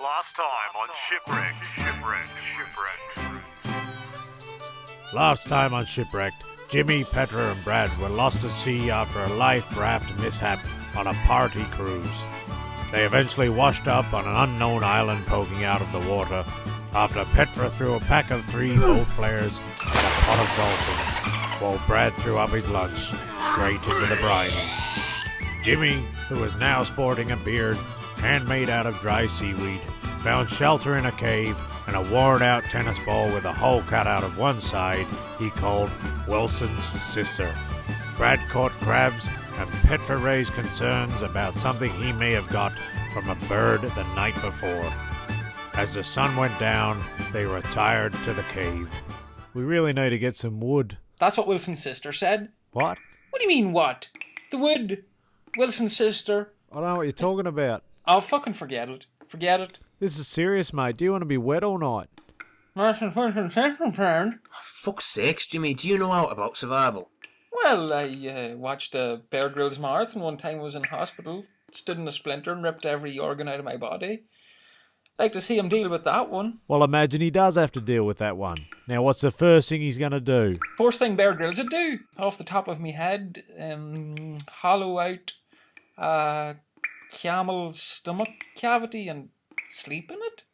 Last time on Shipwrecked. Last time on Shipwrecked, Jimmy, Petra, and Brad were lost at sea after a life raft mishap on a party cruise. They eventually washed up on an unknown island poking out of the water after Petra threw a pack of 3 boat flares at a pot of dolphins, while Brad threw up his lunch straight into the brine. Jimmy, who was now sporting a beard handmade out of dry seaweed, found shelter in a cave and a worn-out tennis ball with a hole cut out of one side he called Wilson's sister. Brad caught crabs, and Petra raised concerns about something he may have got from a bird the night before. As the sun went down, they retired to the cave. We really need to get some wood. That's what Wilson's sister said. What? What do you mean, what? The wood. Wilson's sister. I don't know what you're talking about. Oh, fucking forget it. Forget it. This is serious, mate. Do you want to be wet all night? For fuck's sakes, Jimmy, do you know out about survival? Well, I watched Bear Grylls marathon one time I was in hospital. Stood in a splinter and ripped every organ out of my body. Like to see him deal with that one. Well, imagine he does have to deal with that one. Now, what's the first thing he's going to do? First thing Bear Grylls would do, off the top of me head, hollow out camel's stomach cavity and sleep in it?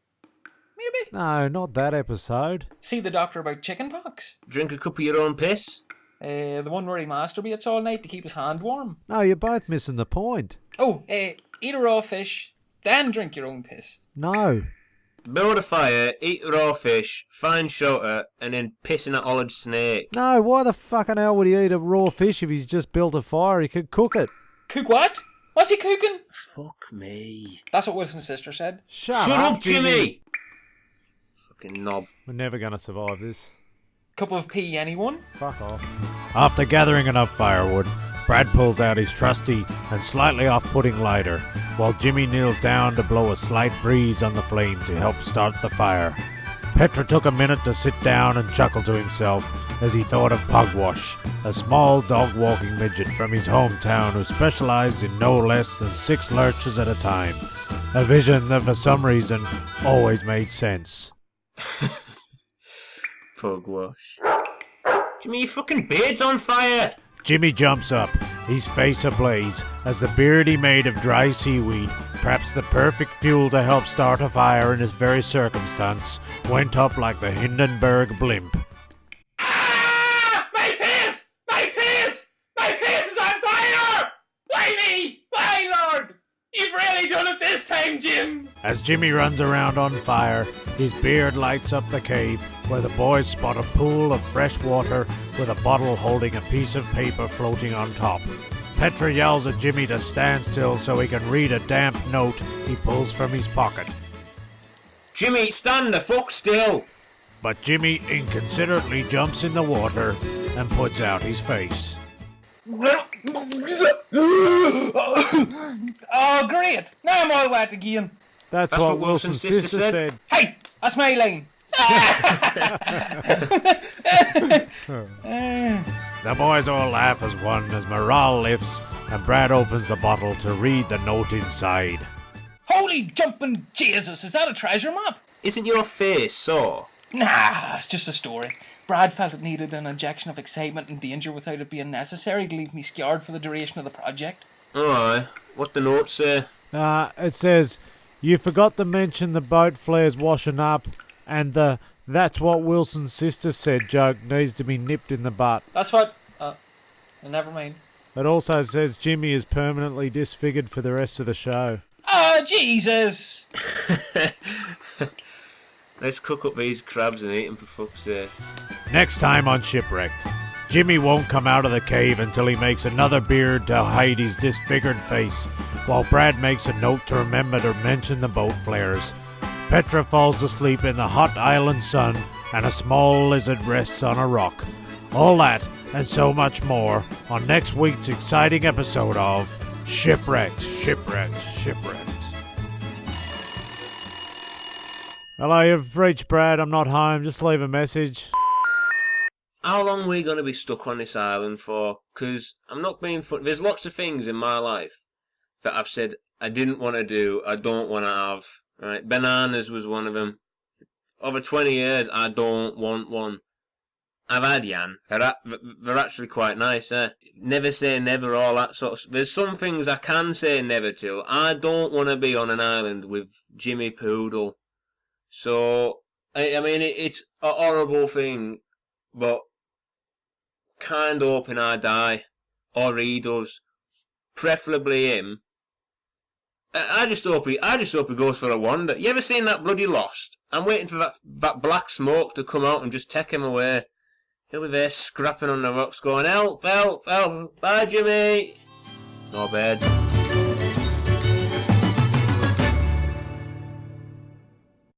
Maybe? No, not that episode. See the doctor about chickenpox? Drink a cup of your own piss? The one where he masturbates all night to keep his hand warm. No, you're both missing the point. Oh, eat a raw fish, then drink your own piss. No. Build a fire, eat raw fish, find shelter, and then piss in a hollowed snake. No, why the fucking hell would he eat a raw fish if he's just built a fire? He could cook it. Cook what? What's he cooking? Fuck me. That's what Wilson's sister said. Shut up, Jimmy! Fucking knob. We're never going to survive this. Cup of pee, anyone? Fuck off. After gathering enough firewood, Brad pulls out his trusty and slightly off-putting lighter, while Jimmy kneels down to blow a slight breeze on the flame to help start the fire. Petra took a minute to sit down and chuckle to himself as he thought of Pugwash, a small dog-walking midget from his hometown who specialized in no less than 6 lurches at a time. A vision that for some reason always made sense. Pugwash. Jimmy, your fucking beard's on fire! Jimmy jumps up, his face ablaze, as the beard he made of dry seaweed, perhaps the perfect fuel to help start a fire in this very circumstance, went up like the Hindenburg blimp. Ah! My face! My face! My face is on fire! Why me? Why, Lord? You've really done it this time, Jim! As Jimmy runs around on fire, his beard lights up the cave, where the boys spot a pool of fresh water with a bottle holding a piece of paper floating on top. Petra yells at Jimmy to stand still so he can read a damp note he pulls from his pocket. Jimmy, stand the fuck still! But Jimmy inconsiderately jumps in the water and puts out his face. Oh, great! Now I'm all wet again. That's what Wilson's sister said. Hey, that's my line. The boys all laugh as one as morale lifts and Brad opens the bottle to read the note inside. Holy jumping Jesus, is that a treasure map? Isn't your face sore? Nah, it's just a story. Brad felt it needed an injection of excitement and danger without it being necessary to leave me scarred for the duration of the project. Aye, what the note say? It says, you forgot to mention the boat flares washing up, and the "that's what Wilson's sister said" joke needs to be nipped in the butt. That's what... never mind. It also says Jimmy is permanently disfigured for the rest of the show. Jesus! Let's cook up these crabs and eat them for fuck's sake. Next time on Shipwrecked, Jimmy won't come out of the cave until he makes another beard to hide his disfigured face, while Brad makes a note to remember to mention the boat flares. Petra falls asleep in the hot island sun, and a small lizard rests on a rock. All that, and so much more, on next week's exciting episode of Shipwrecked. Hello, you've reached Brad. I'm not home. Just leave a message. How long are we going to be stuck on this island for? 'Cause I'm not being funny. There's lots of things in my life that I've said I didn't want to do, I don't want to have, Right, bananas was one of them. Over 20 years, I don't want one. I've had Jan. They're actually quite nice, eh? Never say never, all that sort of... There's some things I can say never to. I don't want to be on an island with Jimmy Poodle. So, I mean, it's a horrible thing, but kind of hoping I die. Or he does. Preferably him. I just hope he goes for a wander. You ever seen that bloody Lost? I'm waiting for that black smoke to come out and just take him away. He'll be there scrapping on the rocks going, help, help, help, bye Jimmy. No bed.